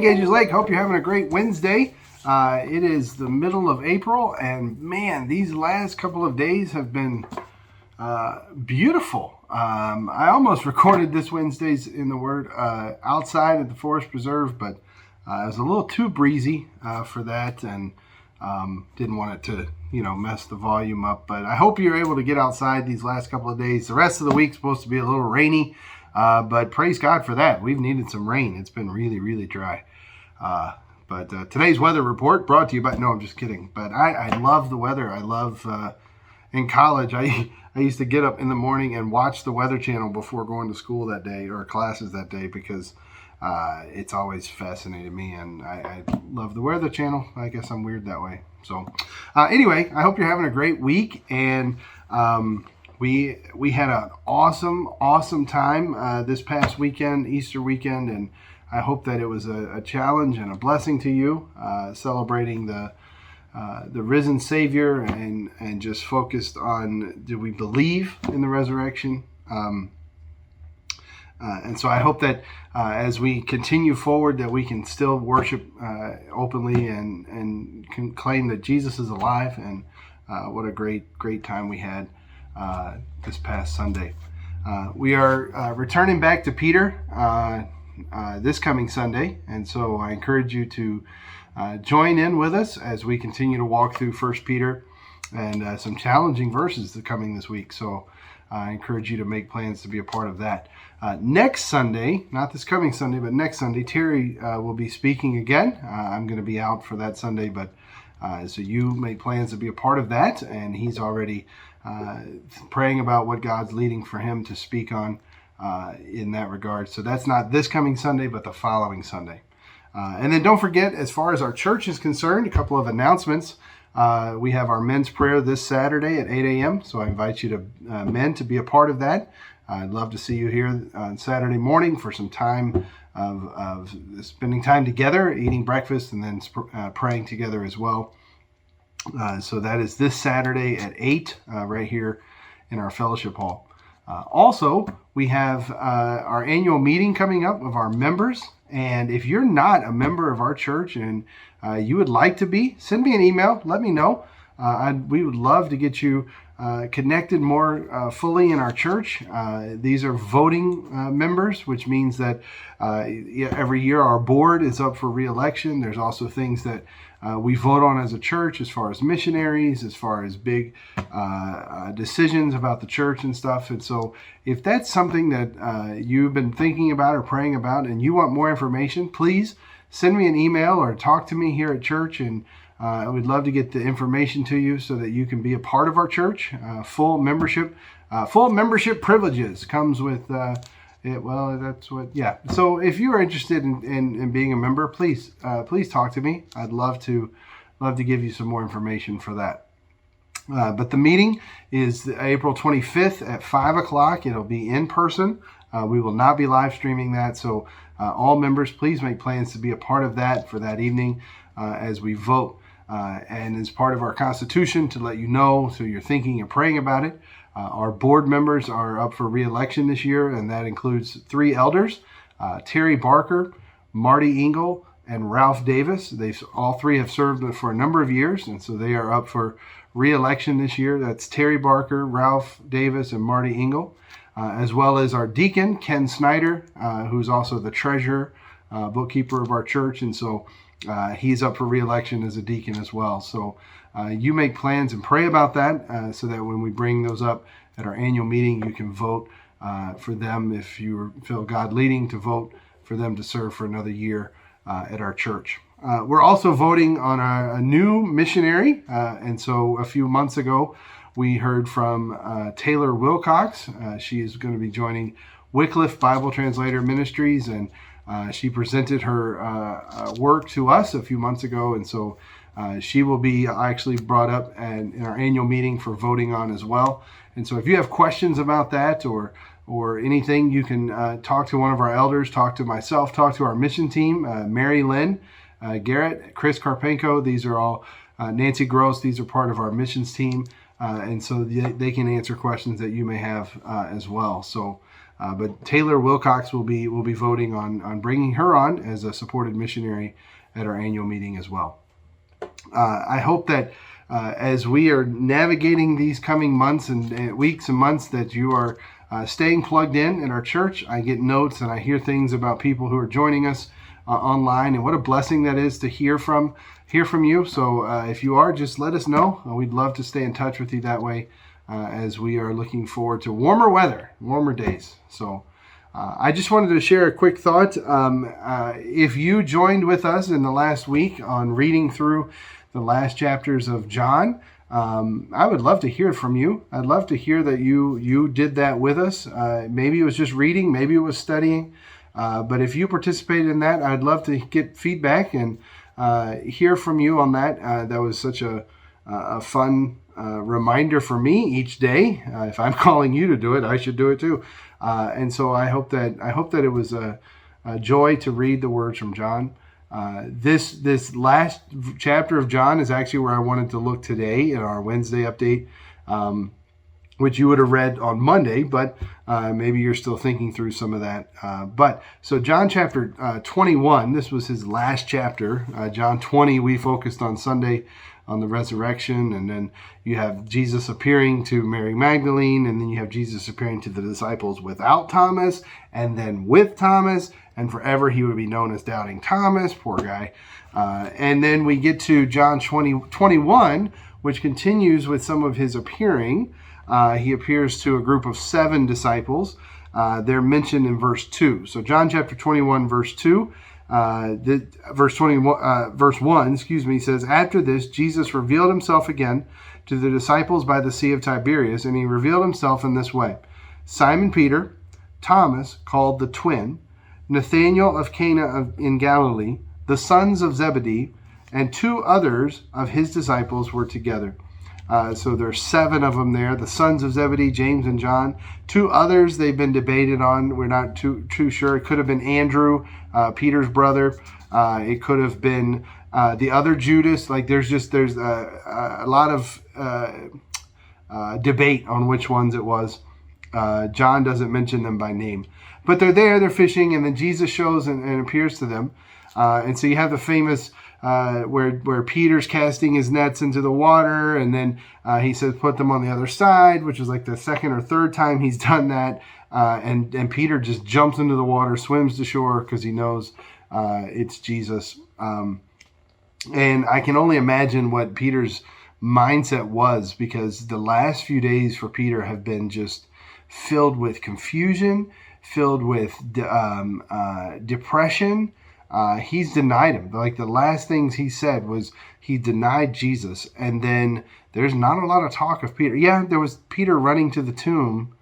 Gauges Lake. Hope you're having a great Wednesday. It is the middle of April, and man, these last couple of days have been beautiful. I almost recorded this Wednesday's in the Word outside at the Forest Preserve, but it was a little too breezy for that, and didn't want it to, mess the volume up. But I hope you're able to get outside these last couple of days. The rest of the week's supposed to be a little rainy, but praise God for that. We've needed some rain. It's been really, really dry. But today's weather report brought to you by, no, I'm just kidding. But I love the weather. I love, in college, I used to get up in the morning and watch the Weather Channel before going to school that day or classes that day because it's always fascinated me, and I love the Weather Channel. I guess I'm weird that way. So anyway, I hope you're having a great week, and we had an awesome time this past weekend, Easter weekend, and I hope that it was a challenge and a blessing to you, celebrating the risen Savior and just focused on, do we believe in the resurrection? And so I hope that as we continue forward, that we can still worship openly and can claim that Jesus is alive. And what a great time we had this past Sunday. We are returning back to Peter this coming Sunday, and so I encourage you to join in with us as we continue to walk through 1 Peter and some challenging verses that are coming this week. So I encourage you to make plans to be a part of that. Next Sunday, not this coming Sunday, but next Sunday, Terry will be speaking again. I'm going to be out for that Sunday, but so you make plans to be a part of that, and he's already praying about what God's leading for him to speak on in that regard. So that's not this coming Sunday, but the following Sunday. And then don't forget, as far as our church is concerned, a couple of announcements. We have our men's prayer this Saturday at 8 a.m. So I invite you to men to be a part of that. I'd love to see you here on Saturday morning for some time of spending time together, eating breakfast, and then praying together as well. So that is this Saturday at 8 right here in our fellowship hall. Also, we have our annual meeting coming up of our members. And if you're not a member of our church and you would like to be, send me an email. Let me know. We would love to get you connected more fully in our church. These are voting members, which means that every year our board is up for re-election. There's also things that we vote on as a church as far as missionaries, as far as big decisions about the church and stuff. And so if that's something that you've been thinking about or praying about and you want more information, please send me an email or talk to me here at church, and I would love to get the information to you so that you can be a part of our church. Full membership privileges comes with So if you are interested in being a member, please talk to me. I'd love to give you some more information for that. But the meeting is April 25th at 5 o'clock. It'll be in person. We will not be live streaming that. So all members, please make plans to be a part of that for that evening as we vote. And as part of our Constitution, to let you know, so you're thinking and praying about it. Our board members are up for re-election this year, and that includes 3 elders, Terry Barker, Marty Engel, and Ralph Davis. All 3 have served for a number of years, and so they are up for re-election this year. That's Terry Barker, Ralph Davis, and Marty Engel, as well as our deacon, Ken Snyder, who's also the treasurer, bookkeeper of our church, and so he's up for re-election as a deacon as well. So you make plans and pray about that so that when we bring those up at our annual meeting, you can vote for them if you feel God leading to vote for them to serve for another year at our church. We're also voting on a new missionary. And so a few months ago, we heard from Taylor Wilcox. She is going to be joining Wycliffe Bible Translator Ministries, and she presented her work to us a few months ago, and so she will be actually brought up in our annual meeting for voting on as well. And so if you have questions about that or anything, you can talk to one of our elders, talk to myself, talk to our mission team, Mary Lynn, Garrett, Chris Karpenko. These are all Nancy Gross. These are part of our missions team, and so they can answer questions that you may have as well. So But Taylor Wilcox will be voting on bringing her on as a supported missionary at our annual meeting as well. I hope that as we are navigating these coming months and weeks and months, that you are staying plugged in our church. I get notes and I hear things about people who are joining us online, and what a blessing that is to hear from you. So if you are, just let us know. We'd love to stay in touch with you that way as we are looking forward to warmer weather, warmer days. So I just wanted to share a quick thought. If you joined with us in the last week on reading through the last chapters of John, I would love to hear from you. I'd love to hear that you did that with us. Maybe it was just reading, maybe it was studying. But if you participated in that, I'd love to get feedback and hear from you on that. That was such a fun reminder for me each day. If I'm calling you to do it, I should do it too. And so I hope that it was a joy to read the words from John. This last chapter of John is actually where I wanted to look today in our Wednesday update, which you would have read on Monday, but maybe you're still thinking through some of that. So John chapter 21, this was his last chapter. John 20, we focused on Sunday on the resurrection, and then you have Jesus appearing to Mary Magdalene, and then you have Jesus appearing to the disciples without Thomas, and then with Thomas, and forever he would be known as Doubting Thomas, poor guy. And then we get to John 21, which continues with some of his appearing. He appears to a group of 7 disciples. They're mentioned in verse 2. So John chapter 21, verse 2, verse 1, says, "After this, Jesus revealed himself again to the disciples by the Sea of Tiberias, and he revealed himself in this way: Simon Peter, Thomas, called the twin, Nathanael of Cana in Galilee, the sons of Zebedee, and 2 others of his disciples were together." So there's 7 of them there, the sons of Zebedee, James and John. 2 others they've been debated on. We're not too sure. It could have been Andrew, Peter's brother. It could have been the other Judas. Like there's a lot of debate on which ones it was. John doesn't mention them by name. But they're there, they're fishing, and then Jesus shows and appears to them. And so you have the famous where Peter's casting his nets into the water, and then he says, put them on the other side, which is like the second or third time he's done that. And Peter just jumps into the water, swims to shore because he knows it's Jesus. And I can only imagine what Peter's mindset was, because the last few days for Peter have been just filled with confusion, filled with depression. He's denied him. Like the last things he said was he denied Jesus. And then there's not a lot of talk of Peter. Yeah, there was Peter running to the tomb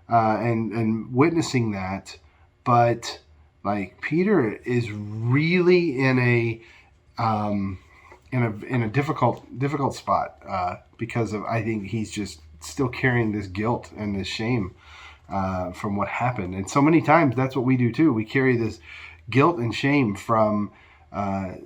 and witnessing that. But like Peter is really in a difficult spot because of, I think he's just still carrying this guilt and this shame from what happened. And so many times that's what we do too. We carry this guilt and shame from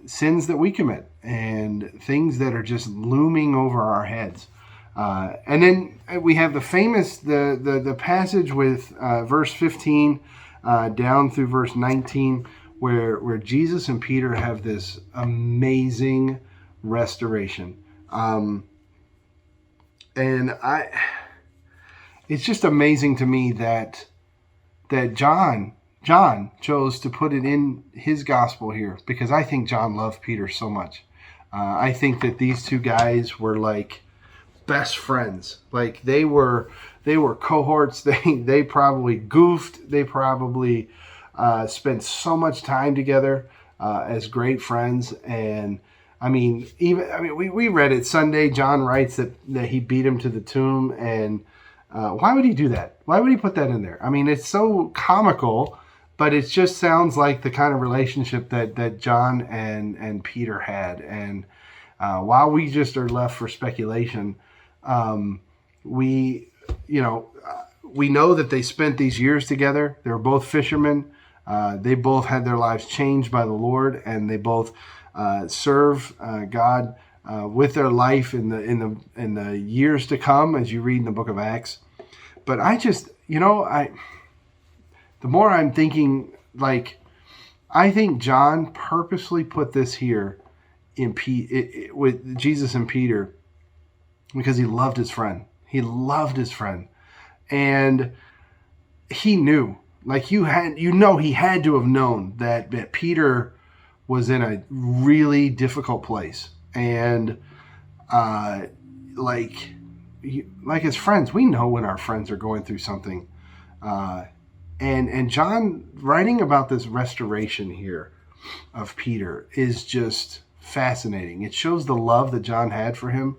sins that we commit and things that are just looming over our heads. And then we have the famous, the passage with verse 15 down through verse 19, where Jesus and Peter have this amazing restoration. It's just amazing to me that John chose to put it in his gospel here, because I think John loved Peter so much. I think that these 2 guys were like best friends. Like they were cohorts. They probably goofed. They probably spent so much time together as great friends. And we read it Sunday. John writes that he beat him to the tomb. And why would he do that? Why would he put that in there? I mean, it's so comical, but it just sounds like the kind of relationship that John and Peter had. And while we just are left for speculation, we know that they spent these years together. They were both fishermen. They both had their lives changed by the Lord, and they both serve God with their life in the years to come, as you read in the book of Acts. But the more I'm thinking, like, I think John purposely put this here with Jesus and Peter because he loved his friend. He loved his friend. And he knew, like he had to have known that Peter was in a really difficult place. And like as friends, we know when our friends are going through something. And John writing about this restoration here of Peter is just fascinating. It shows the love that John had for him.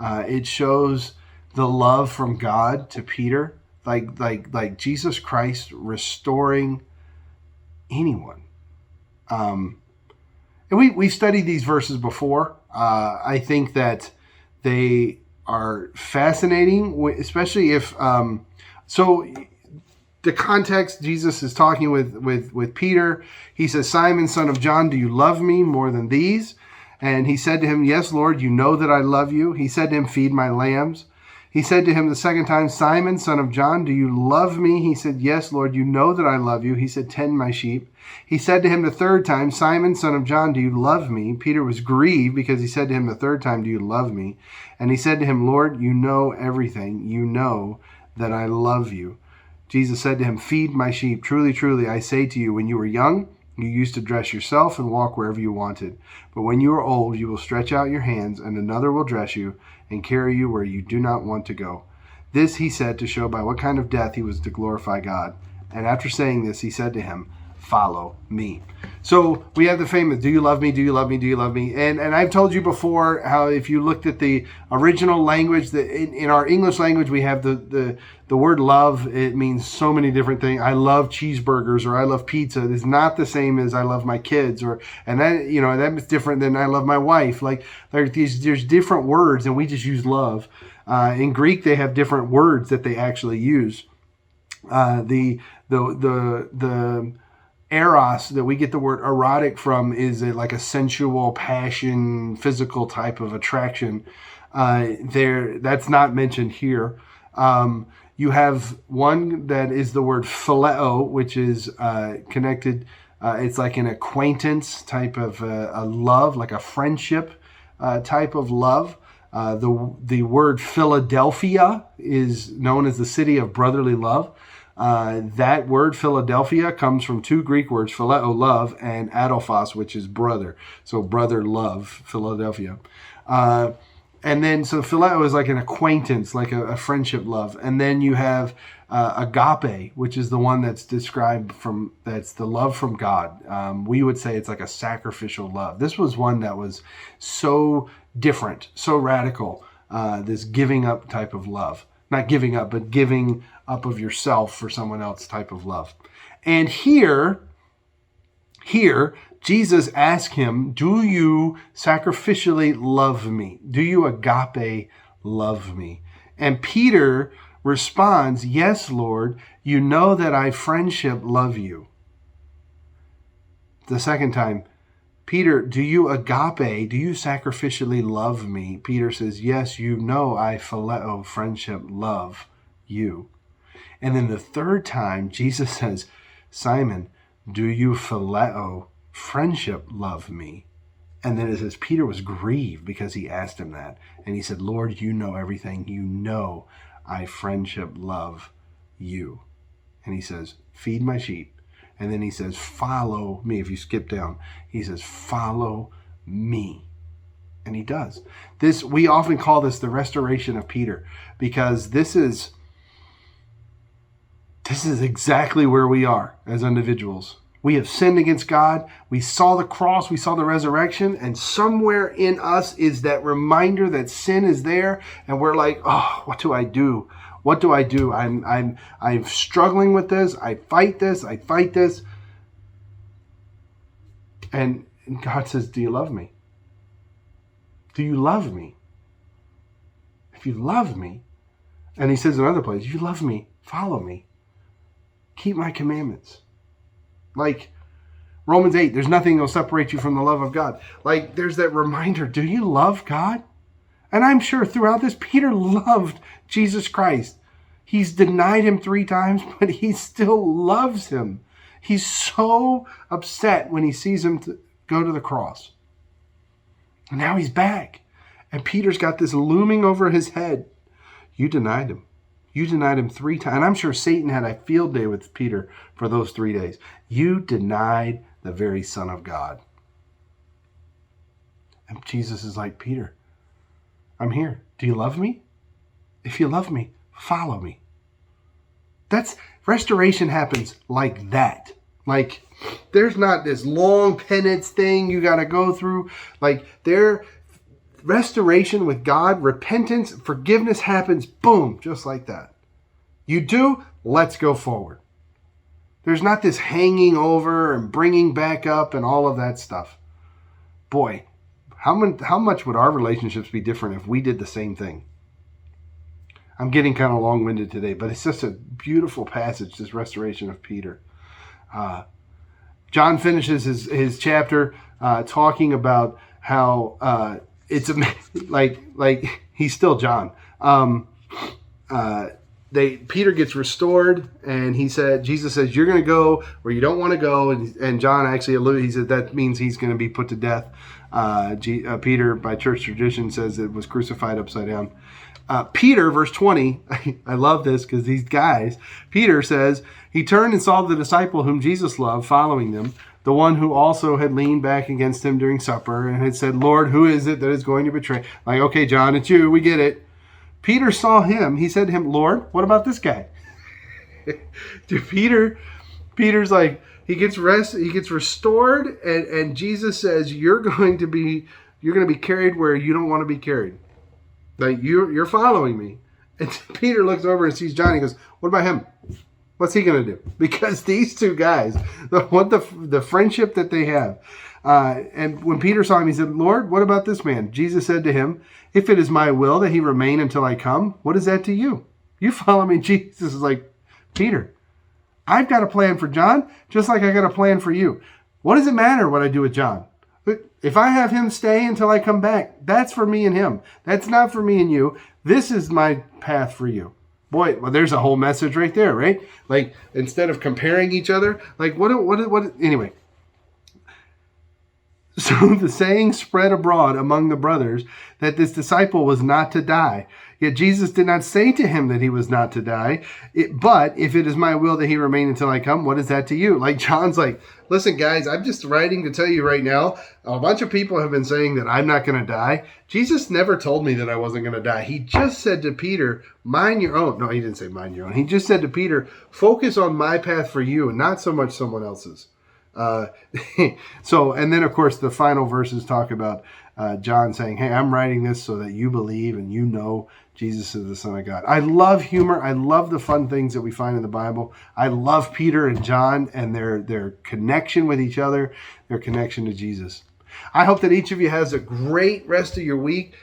It shows the love from God to Peter, like Jesus Christ restoring anyone. And we've studied these verses before. I think that they are fascinating, especially if so. The context, Jesus is talking with Peter. He says, Simon, son of John, do you love me more than these? And he said to him, yes, Lord, you know that I love you. He said to him, feed my lambs. He said to him the second time, Simon, son of John, do you love me? He said, yes, Lord, you know that I love you. He said, tend my sheep. He said to him the third time, Simon, son of John, do you love me? Peter was grieved because he said to him the third time, do you love me? And he said to him, Lord, you know everything. You know that I love you. Jesus said to him, feed my sheep. Truly, truly, I say to you, when you were young, you used to dress yourself and walk wherever you wanted. But when you are old, you will stretch out your hands, and another will dress you and carry you where you do not want to go. This he said to show by what kind of death he was to glorify God. And after saying this, he said to him, follow me. So we have the famous, do you love me? Do you love me? Do you love me? And I've told you before how if you looked at the original language, that in our English language, we have the word love. It means so many different things. I love cheeseburgers, or I love pizza. It's not the same as I love my kids, and that's different than I love my wife. Like there's different words, and we just use love. In Greek, they have different words that they actually use. The eros that we get the word erotic from is like a sensual, passion, physical type of attraction. That's not mentioned here. You have one that is the word phileo, which is connected. It's like an acquaintance type of a love, like a friendship type of love. The word Philadelphia is known as the city of brotherly love. That word Philadelphia comes from two Greek words, phileo, love, and adelphos, which is brother. So brother love, Philadelphia. And then, so phileo is like an acquaintance, like a friendship love. And then you have agape, which is the one that's described that's the love from God. We would say it's like a sacrificial love. This was one that was so different, so radical, this giving up type of love. Not giving up, but giving up of yourself for someone else type of love. And here, Jesus asked him, do you sacrificially love me? Do you agape love me? And Peter responds, yes, Lord, you know that I friendship love you. The second time, Peter, do you agape, do you sacrificially love me? Peter says, yes, you know I phileo, friendship, love you. And then the third time, Jesus says, Simon, do you phileo, friendship, love me? And then it says, Peter was grieved because he asked him that. And he said, Lord, you know everything. You know I friendship, love you. And he says, feed my sheep. And then he says, follow me. If you skip down, he says, follow me. And he does. We often call this the restoration of Peter, because this is exactly where we are as individuals. We have sinned against God. We saw the cross. We saw the resurrection. And somewhere in us is that reminder that sin is there. And we're like, oh, what do I do? What do I do? I'm struggling with this. I fight this. And God says, do you love me? Do you love me? If you love me, and he says in another place, you love me, follow me. Keep my commandments. Like Romans 8, there's nothing that will separate you from the love of God. Like there's that reminder, do you love God? And I'm sure throughout this, Peter loved Jesus Christ. He's denied him 3 times, but he still loves him. He's so upset when he sees him go to the cross. And now he's back. And Peter's got this looming over his head. You denied him. You denied him 3 times. And I'm sure Satan had a field day with Peter for those 3 days. You denied the very Son of God. And Jesus is like, Peter, I'm here. Do you love me? If you love me, follow me. That's restoration happens like that. Like, there's not this long penance thing you got to go through. Like, restoration with God, repentance, forgiveness happens, boom, just like that. You do, let's go forward. There's not this hanging over and bringing back up and all of that stuff. Boy, how much would our relationships be different if we did the same thing? I'm getting kind of long-winded today, but it's just a beautiful passage, this restoration of Peter. John finishes his chapter talking about how it's like he's still John. Peter gets restored, and Jesus says, you're going to go where you don't want to go, and John actually alluded, he said that means he's going to be put to death. Peter, by church tradition, says it was crucified upside down. Peter, verse 20, I love this because these guys, Peter says, he turned and saw the disciple whom Jesus loved following them, the one who also had leaned back against him during supper and had said, Lord, who is it that is going to betray? Like, okay, John, it's you, we get it. Peter saw him. He said to him, Lord, what about this guy? Peter's like, he gets restored, and Jesus says, you're going to be carried where you don't want to be carried. Like, you're following me. And Peter looks over and sees John. He goes, what about him? What's he going to do? Because these 2 guys, the friendship that they have. And when Peter saw him, he said, Lord, what about this man? Jesus said to him, if it is my will that he remain until I come, what is that to you? You follow me. Jesus is like, Peter, I've got a plan for John, just like I got a plan for you. What does it matter what I do with John? If I have him stay until I come back, that's for me and him. That's not for me and you. This is my path for you. Boy, well, there's a whole message right there, right? Like, instead of comparing each other, like, what, anyway. So the saying spread abroad among the brothers that this disciple was not to die. Yet Jesus did not say to him that he was not to die. But if it is my will that he remain until I come, what is that to you? Like, John's like, listen, guys, I'm just writing to tell you right now, a bunch of people have been saying that I'm not going to die. Jesus never told me that I wasn't going to die. He just said to Peter, mind your own. No, he didn't say mind your own. He just said to Peter, focus on my path for you and not so much someone else's. And then of course the final verses talk about John saying, hey, I'm writing this so that you believe and you know Jesus is the Son of God. I love humor. I love the fun things that we find in the Bible. I love Peter and John and their connection with each other, their connection to Jesus. I hope that each of you has a great rest of your week.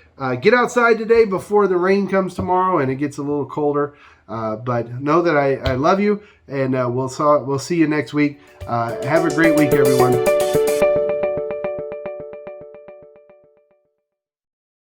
Get outside today before the rain comes tomorrow and it gets a little colder. But know that I love you, and we'll see you next week. Have a great week, everyone.